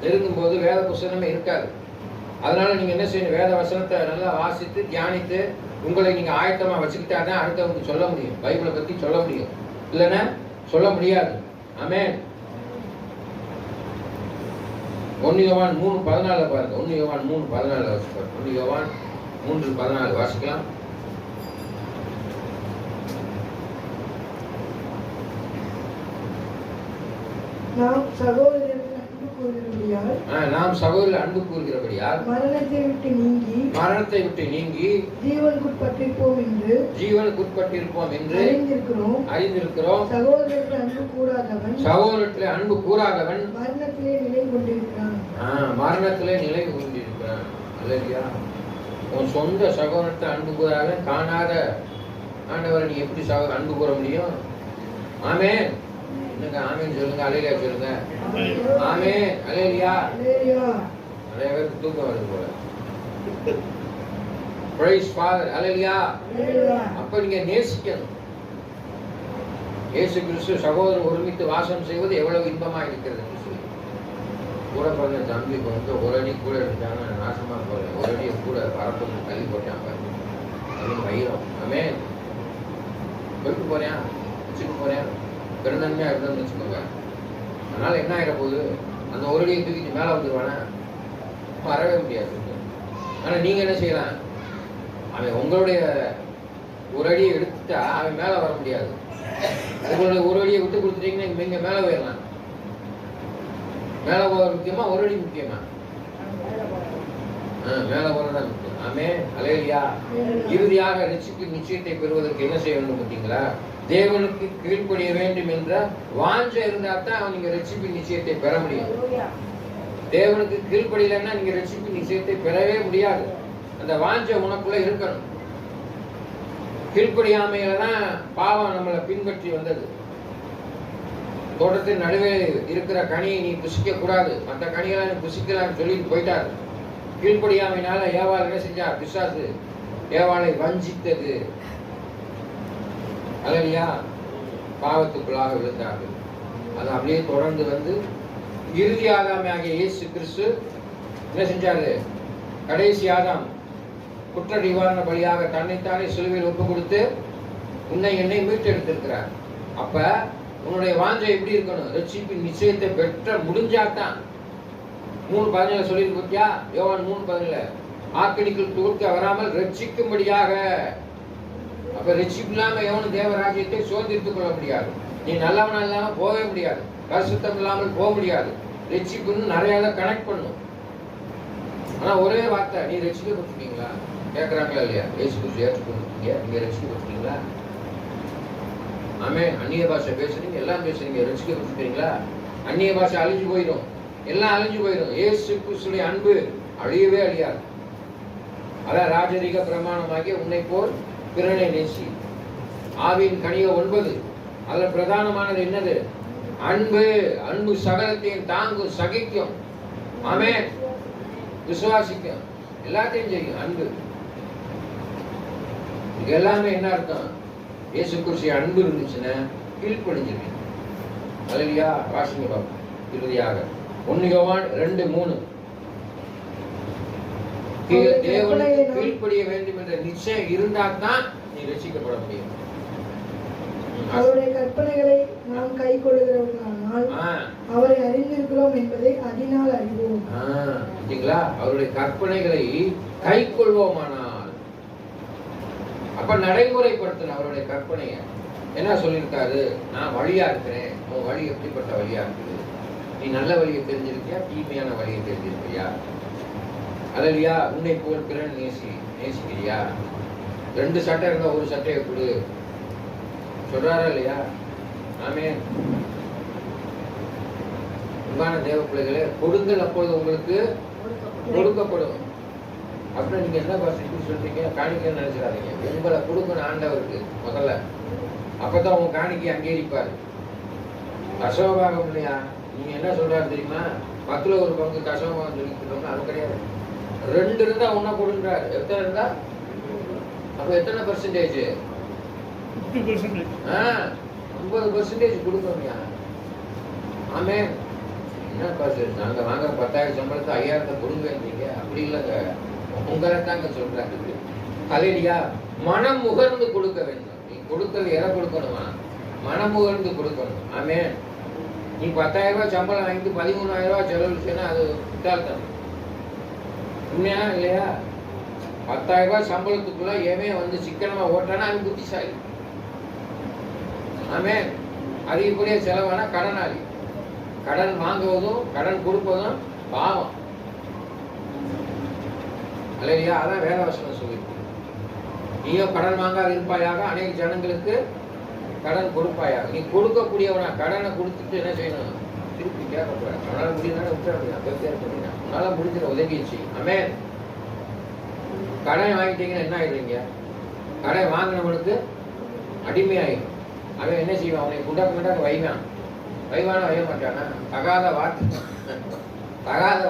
நெருங்கும் போது வேத புஸ்தகமே இருக்காது. அதனால நீங்க என்ன செய்யணும்? வேத வசனத்தை நல்லா வாசித்து தியானித்து உங்களை நீங்க ஆயத்தமா வச்சுக்கிட்டா தான் அடுத்தவங்களுக்கு சொல்ல முடியும். பைபிளை பத்தி சொல்ல முடியும். இல்லைன்னா சொல்ல முடியாது. ஆமென். 1 யோவான் 3:14 பாருங்க. 1 யோவான் 3:14 வாசிப்பார். 1 யோவான் 3:14 வாசிக்கலாம்.
நாம் சகோதரர்
அன்பு கூறுகிறபடியால்
மரணத்தை
விட்டு நீங்கி
ஜீவனுக்குட்பட்டிருப்போம் என்று
அறிந்திருக்கிறோம்.
சகோதரத்தில் அன்பு கூறாதவன்
மரணத்திலே
நிலை கொண்டிருக்கிறான்.
மரணத்திலே நிலை கொண்டிருக்கிறான். அல்லையா, உன் சொந்த சகோதரத்தை அன்பு கூறாத காணாத ஆண்டவரை நீ எப்படி அன்பு கூற முடியும்? ஆமென். என்னங்க ஆமென் சொல்லுங்க, அல்லேலூயா சொல்லுங்க. ஆமென், அல்லேலூயா. நிறைய பேருக்கு தூக்கம் வருது போல. பிரைஸ் ஃபாதர், அல்லேலூயா. அப்ப நீங்க நேசிக்கணும். இயேசு கிறிஸ்து சகோதரர் ஒருமித்து வாசம் செய்வது எவ்வளவு இன்பமா இருக்கிறது. கூட பிறந்த தம்பி வந்து ஒரு அடி கூட எடுத்தாங்க, நாசமா போல ஒரு அடியை கூட பரப்பு தள்ளி போட்டாங்க. வயிறம் ஆமென். போயிட்டு போறேன், வச்சுட்டு போறேன், பெருந்தன்மையா இருந்தோம்னு வச்சுக்கோங்க. அதனால என்ன ஆகிட போகுது? அந்த ஒரு அடியை தூக்கிட்டு மேலே வந்துடுவானே, வரவே முடியாது. ஆனா நீங்க என்ன செய்யலாம்? அவன் உங்களுடைய ஒரு அடியை எடுத்துட்டா அவன் மேல வர முடியாது. உங்களுடைய ஒரு அடியை விட்டு கொடுத்துட்டீங்கன்னா நீங்க மேல போயிடலாம். மேல போக முக்கியமா, ஒரு அடி முக்கியமா? மேல போறதான் முக்கியம். ஆமென், அல்லேலூயா. இறுதியாக ரட்சிப்பின் நிச்சயத்தை பெறுவதற்கு என்ன செய்ய வேண்டும் பார்த்தீங்களா? தேவனுக்கு கீழ்ப்படிய வேண்டும் என்ற வாஞ்சை இருந்தா தான் நீங்க ரட்சிப்பின் நிச்சயத்தை பெற முடியும். தேவனுக்கு கீழ்ப்படியலைன்னா நீங்க ரட்சிப்பின் நிச்சயத்தை பெறவே முடியாது. அந்த வாஞ்சை உனக்குள்ள இருக்கணும். கீழ்ப்படியாமையில தான் பாவம் நம்மளை பின்பற்றி வந்தது. தோட்டத்தின் நடுவே இருக்கிற கனியை நீ புசிக்க கூடாது, மற்ற கனியெல்லாம் நீ புசிக்கலாம்னு சொல்லிட்டு போயிட்டாரு. கீழ்ப்படியாமையினால ஏவாள் என்ன செஞ்சா? பிசாசு ஏவாளை வஞ்சித்தது. அல்லையா, பாவத்துக்குள்ளாக விழுந்தார்கள். அது அப்படியே தொடர்ந்து வந்து இறுதி ஆதாமியாகிய இயேசு கிறிஸ்து என்ன செஞ்சாரு? கடைசி ஆதாம் குற்ற நிவாரண பலியாக தன்னைத்தானே சிலுவையில் ஒப்பு கொடுத்து உன்னை என்னை மீட்டெடுத்திருக்கிறார். அப்ப உன்னுடைய வாஞ்சை எப்படி இருக்கணும்? ரட்சிப்பின் நிச்சயத்தை பெற்ற முடிஞ்சாதான். 3:17 சொல்லியிருக்கியா? யோவான் 3:17 ஆக்கணிக்குள் தூர்க்க வராமல் ரட்சிக்கும்படியாக. அப்ப ரட்சிப்பு இல்லாம எவனும் தேவராஜ்யத்தை சுதந்திரித்துக் கொள்ள முடியாது. நீ நல்லவனா இல்லாம போகவே முடியாது, பரிசுத்தம் இல்லாமல் போக முடியாது. ரட்சிப்புன்னு நிறைய கனெக்ட் பண்ணும். ஆனா ஒரே வார்த்தை, நீ ரட்சிக்கப்பட்டிருக்கீங்களா கேட்கறாங்களா இல்லையா? இயேசு கிறிஸ்து ஏற்றுக்கொண்டிருக்கீங்க, நீங்க ரட்சிக்கப்பட்டிருக்கீங்களா? ஆமென். அந்நிய பாஷை பேசுறீங்க, எல்லாம் பேசுறீங்க, ரட்சிக்கப்பட்டிருக்கீங்களா? அந்நிய பாஷை அழிஞ்சு போயிடும், எல்லாம் அழிஞ்சு போயிடும். இயேசு கிறிஸ்துவின் அன்பு அழியவே அழியாது. அதான் ராஜரீக பிரமாணமாகிய உன்னை போல் பிறனை நேசி. ஆவியின் கனிய 9. அதுல பிரதானமானது என்னது? அன்பு. அன்பு சகலத்தையும் தாங்கும், சகிக்கும். ஆமென். விசுவாசிக்கும், எல்லாத்தையும் செய்யும். அன்பு. இது எல்லாமே என்ன அர்த்தம்? இயேசு கிறிஸ்து அன்பு இருந்துச்சுன்னா கீழ்ப்படிஞ்சிருக்கீங்க. அல்லேலூயா. வாசிங்க பாப்போம். இறுதியாக 1 யோவான் 2:3 தேவனுக்கு கீழ்ப்படிய வேண்டும் என்ற நிச்சயம் இருந்தால் தான் நீ ரட்சிக்கப்பட முடியும்.
அவருடைய கற்பனைகளை நாம் கை கொள்ளுகிறவர்களானால் அவரை அறிந்திருக்கிறோம் என்பதை அதனால் அறிவோம்.
அவருடைய கற்பனைகளை கை கொள்வோமானால், அப்ப நடைமுறைப்படுத்தணும் அவருடைய கற்பனைய. என்ன சொல்லியிருக்காரு? நான் வழியா இருக்கிறேன். உன் வழி எப்படிப்பட்ட வழியா இருக்குது? நீ நல்ல வழியை தெரிஞ்சிருக்கியா, தீமையான வழியை தெரிஞ்சிருக்கியா? அல்லையா, உன்னை போல் பிறன் நேசிக்கிறியா? 2 சட்டை இருந்தா ஒரு சட்டையை கொடு சொல்றாரா இல்லையா? ஆமென். அன்பான தேவ பிள்ளைகளே, கொடுங்கள் அப்பொழுது உங்களுக்கு கொடுக்கப்படும். அப்புறம் நீங்க என்ன இப்படி சொல்றீங்க? காணிக்கை நினைச்சிடாதீங்க. உங்களை கொடுக்கணும் ஆண்டவருக்கு முதல்ல, அப்பதான் உங்க காணிக்கை அங்கீகரிப்பாரு. தசமபாகம் இல்லையா? நீங்க என்ன சொல்றாரு தெரியுமா? 10ல் 1 பங்கு தசமபாகம் சொல்லிட்டு அது கிடையாது. 2 இருந்தா ஒன்னா கொடுன்றாரு. எத்தனை இருந்தா? அப்ப எத்தனை பெர்சன்டேஜ்? 50% கொடுக்கணும்யா. ஆமென். என்ன பாசு, நாங்க வாங்குற 10,000 சம்பளத்தை 5,000 கொடுங்க. அப்படி இல்லைங்க, உங்களை தாங்க சொல்றாங்க. அல்லேலூயா. மனம் முகர்ந்து கொடுக்க வேண்டும். நீ கொடுத்தது எதை கொடுக்கணுமா? மனம் முகர்ந்து கொடுக்கணும். ஆமென். நீ 10,000 ரூபாய் சம்பளம் வாங்கிட்டு 13,000 ரூபாய் செலவழிச்சுன்னா அது முட்டாள்தனம். உண்மையா இல்லையா? 10,000 ரூபாய் சம்பளத்துக்குள்ள ஏமே வந்து சிக்கனமா ஓட்டானா அது புத்திசாலி. ஆமென். அதிகப்படிய செலவான கடனாளி. கடன் வாங்குவதும் கடன் கொடுப்பதும் பாவம். அல்லேலூயா. அதான் வேதவசனம் சொல்லியிருக்கு. நீயோ கடன் வாங்காது இருப்பாயாக, அநேக ஜனங்களுக்கு கடன் கொடுப்பாயாக. நீ கொடுக்கக்கூடியவனா கடனை கொடுத்துட்டு என்ன செய்யணும்? திருப்பி கேட்க போறேன். அவனால முடியுதானே விட்டுற முடியும். பேர் பண்ணினா உன்னால முடிஞ்சிட உதவியை செய்யும். ஆமென். கடன் வாங்கிட்டீங்கன்னா என்ன ஆயிடுறீங்க? கடன் வாங்கினவனுக்கு அடிமையாயிடும். அவன் என்ன செய்வான்? அவனை குண்டாக்க வைவான். வைவான வைய மாட்டானா? தகாத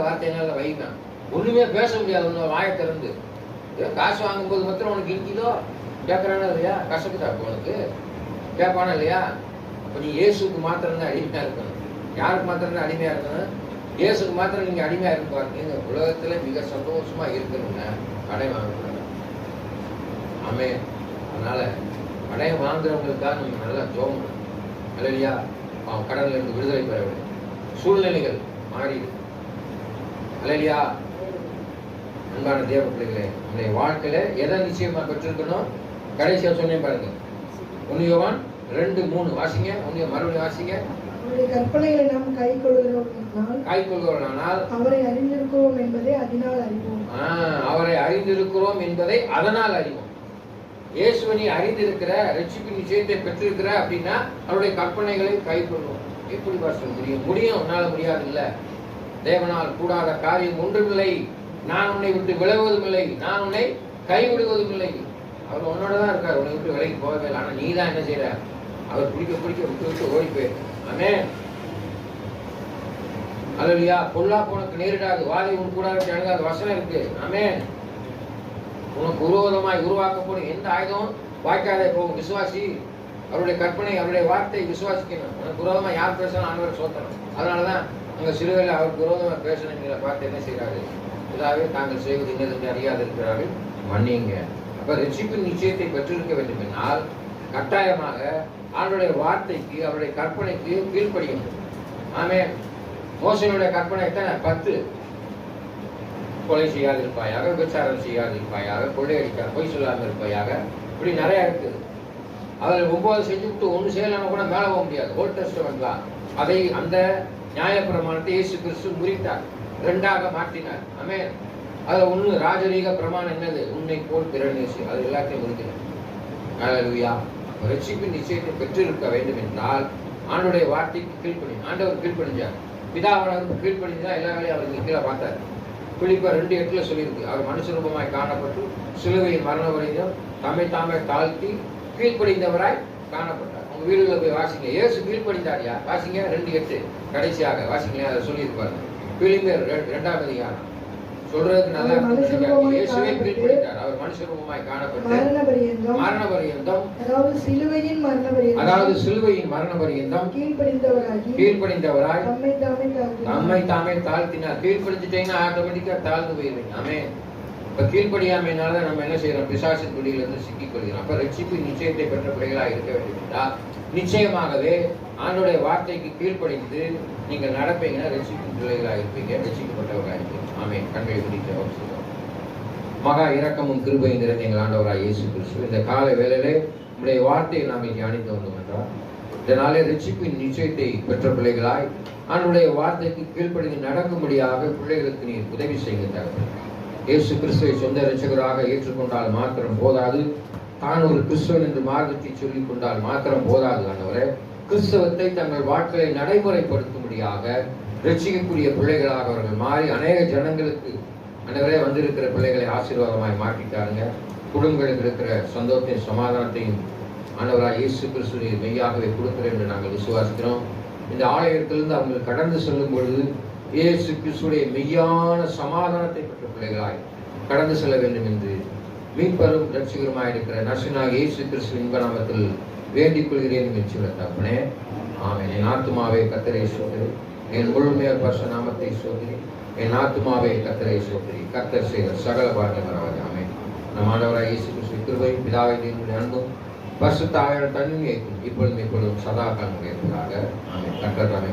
வார்த்தைனால வைவான். ஒண்ணுமே பேச முடியாது. ஒன்று வாயை திறந்து காசு வாங்கும்போது மாத்திரம் உனக்கு இங்கிதோ கேட்கறானா இல்லையா? கசக்குதா உனக்கு? கேட்பானா இல்லையா? அப்ப நீ இயேசுக்கு மாத்திரம் தான் அடிமையா இருக்கணும். யாருக்கு மாத்திரம் தான் அடிமையா இருக்கணும்? இயேசுக்கு மாத்திரம் நீங்க அடிமையா இருக்கு பாருங்க. உலகத்துல மிக சந்தோஷமா இருக்கணுங்க. கடன் வாங்கக்கூடாது. ஆமென். அதனால கடன் வாங்குறவங்களுக்காக நம்ம நல்லா ஜோம் இல்லையா? அவன் கடன்ல இருந்து விடுதலை பெற வேண்டும். சூழ்நிலைகள் மாறிடு இல்லையா? அன்பான தேவ பிள்ளைகளே, நம்முடைய வாழ்க்கையில எதை நிச்சயமா பெற்றிருக்கணும்? கடைசியா சொன்னேன் பாருங்க. 1 யோவான் 2:3 வாசிங்க. மறுபடியும் வாசிங்க.
அவருடைய கற்பனைகளை நாம் கைக்கொள்கிறோமானால் அவரை அறிந்திருக்கிறோம் என்பதை அதனால் அறிவோம்.
அவரை அறிந்திருக்கிறோம் என்பதை அதனால் அறிவோம். இயேசுவை அறிந்திருக்கிற, ரட்சிப்பின் நிச்சயத்தை பெற்றிருக்கிற அப்படின்னா அவருடைய கற்பனைகளை கைக்கொள்வோம். எப்படி சொல்ல முடியும்? உன்னால முடியாது இல்ல. தேவனால் கூடாத காரியம் ஒன்றுமில்லை. நான் உன்னை விட்டு விலகுவதும் இல்லை, நான் உன்னை கைவிடுவதும் இல்லை. அவர் உன்னோட தான் இருக்கார். உன்னை விட்டு விலகி போகவே இல்லை. ஆனா நீ தான் என்ன செய்யற? அவர் பிடிக்க விட்டு ஓடி போயிரு. ஆமென். அல்லேலூயா. பொல்லாப்பு உனக்கு நேரிடாது, வாதை உன் கூட அணுகாது வசனம் இருக்கு. ஆமென். உனக்கு விரோதமாய் உருவாக்கப்படும் எந்த ஆயுதம் வாய்க்காதே போகும். விசுவாசி. அவருடைய கற்பனை, அவருடைய வார்த்தை விசுவாசிக்கணும். உனக்கு விரோதமா யார் பேசணும்? ஆண்டவர் சோத்தணும். அதனாலதான் அங்க சிறுவையில் அவருக்கு விரோதமா பேசணுங்கிற பார்த்து என்ன செய்யறாரு? இதாவே தாங்கள் செய்வது இன்னது அறியாது இருக்கிறார்கள், மன்னிங்க. அப்ப ரட்சிப்பின் நிச்சயத்தை பெற்றிருக்க வேண்டும் என்றால் கட்டாயமாக ஆண்டவருடைய வார்த்தைக்கு, அவருடைய கற்பனைக்கு கீழ்ப்படியும். ஆமென். மோசனுடைய கற்பனை எத்தனை? 10. கொலை செய்யாதிருப்பாயாக, விபச்சாரம் செய்யாதிருப்பாயாக, கொள்ளையடிக்காத, பொய் சொல்லாமல் இருப்பாயாக, இப்படி நிறைய இருக்குது. அதில் 9 செஞ்சுவிட்டு 1 செய்யலாம் கூட மேல போக முடியாது. ஓல்ட் டெஸ்டமென்ட் தான். அதை அந்த நியாயப்பிரமாணத்தை இயேசு கிறிஸ்து முறித்தார், 2ஆக மாற்றினார். ஆமென். அதுல 1 ராஜரீக பிரமாணம் என்னது? உன்னை போல் பிறர் நேசி. அது எல்லாத்தையும் முடிக்கிறார். ஹல்லேலூயா. ரட்சிப்பின் நிச்சயத்தை பெற்றிருக்க வேண்டும் என்றால் ஆண்டவருடைய வார்த்தைக்கு கீழ்ப்படியும். ஆண்டவர் கீழ்ப்படிஞ்சார். பிதாவானவருக்கு கீழ்ப்படிஞ்சுதான் எல்லா வேலையும் அவர் கீழே பார்த்தார். பிலிப்பியர் 2:8 சொல்லியிருக்கு. அவர் மனுஷ ரூபமாய் காணப்பட்டு சிலுவையின் மரண வரையும் தாமே தாழ்த்தி கீழ்ப்படிந்தவராய் காணப்பட்டார். உங்க வீடுகளை போய் வாசிங்க. இயேசு கீழ்ப்படிந்தாரியா? வாசிங்க 2:8 கடைசியாக வாசிங்களேன். அதை சொல்லியிருப்பாரு. பிலிப்பியர் 2ஆம் அதிகாரம் சொல்றதுக்கு நல்லா இயேசுவே கீழ்ப்படிந்தார். அவர் மனுஷ ரூபமாய் காணப்பட்டு மரண பரியந்தம், அதாவது சிலுவையின் மரண பரியந்தம் கீழ்ப்படிந்தவராய் நம்மை தாமே தாழ்த்தினார். கீழ்ப்படிஞ்சிட்டீங்கன்னா ஆட்டோமேட்டிக்கா தாழ்ந்து போயிருவீங்க. ஆமென். இப்ப கீழ்ப்படியாமையினால நம்ம என்ன செய்யறோம்? பிசாசின் பிடியில இருந்து சிக்கிக் கொள்கிறோம். அப்ப ரட்சிப்பு நிச்சயத்தை பெற்ற பிள்ளைகளாக இருக்க வேண்டும் என்றால் நிச்சயமாகவே ஆண்டவருடைய வார்த்தைக்கு கீழ்ப்படிந்து நீங்கள் நடப்பீங்கன்னா ரட்சிப்பின் பிள்ளைகளாக இருப்பீங்க, ரட்சிக்கப்பட்டவர்களாக இருப்பீங்க. ஆமென். கண்களை பிடிக்க அவசியம். மகா இரக்கமும் கிருபையும் நிறைந்த எங்கள் ஆண்டவராய் இயேசு கிறிஸ்து, இந்த கால வேளையிலே உங்களுடைய வார்த்தையை நாங்கள் தியானித்து வந்தோம் என்றால் இதனாலே ரட்சிப்பின் நிச்சயத்தை பெற்ற பிள்ளைகளாய் ஆண்டவருடைய வார்த்தைக்கு கீழ்ப்படிந்து நடக்கும்படியாக பிள்ளைகளுக்கு நீர் உதவி செய்கின்ற இயேசு கிறிஸ்துவை சொந்த இரட்சகராக ஏற்றுக்கொண்டால் மாத்திரம் போதாது, தான் ஒரு கிறிஸ்துவன் என்று மார்க்கத்தை சொல்லிக் கொண்டால் மாத்திரம் போதாது. ஆண்டவரே, கிறிஸ்தவத்தை தங்கள் வாழ்க்கையை நடைமுறைப்படுத்தும்படியாக ரட்சிக்கக்கூடிய பிள்ளைகளாக அவர்கள் மாறி அநேக ஜனங்களுக்கு ஆண்டவரே வந்திருக்கிற பிள்ளைகளை ஆசீர்வாதமாய் மாற்றிட்டாருங்க. குடும்பங்களுக்கு இருக்கிற சந்தோஷத்தையும் சமாதானத்தையும் ஆண்டவராய் இயேசு கிறிஸ்து மெய்யாகவே கொடுக்கிறேன் என்று நாங்கள் விசுவாசிக்கிறோம். இந்த ஆலயத்திலிருந்து அவங்க கடந்து செல்லும் பொழுது இயேசு கிறிஸ்துடைய மெய்யான சமாதானத்தை பெற்ற பிள்ளைகளாய் கடந்து செல்ல வேண்டும் என்று மீட்பரும் ரட்சிகருமாய் இருக்கிற நர்சனாக இயேசு கிறிஸ்து இன்ப நாமத்தில் வேண்டிக் கொள்கிறேன் என்று சொல்லத்தாப்பனே. ஆமென். என் ஆத்துமாவே கர்த்தரை சோதரி, என் முழுமையார் பரிசுத்த நாமத்தை சோதரி, என் ஆத்துமாவே கர்த்தரை சோதரி. கர்த்தர் செய்த சகல பாக்கியமானது. ஆமென். நம் ஆண்டவராய் இயேசு கிறிஸ்து கிருபை, பிதாவை தேவனுடைய அன்பும் பரிசுத்த ஆவியானவரின் தன்மையும் இப்பொழுதும் சதா காலம் இருப்பதாக. ஆமென். கர்த்தர் தாமே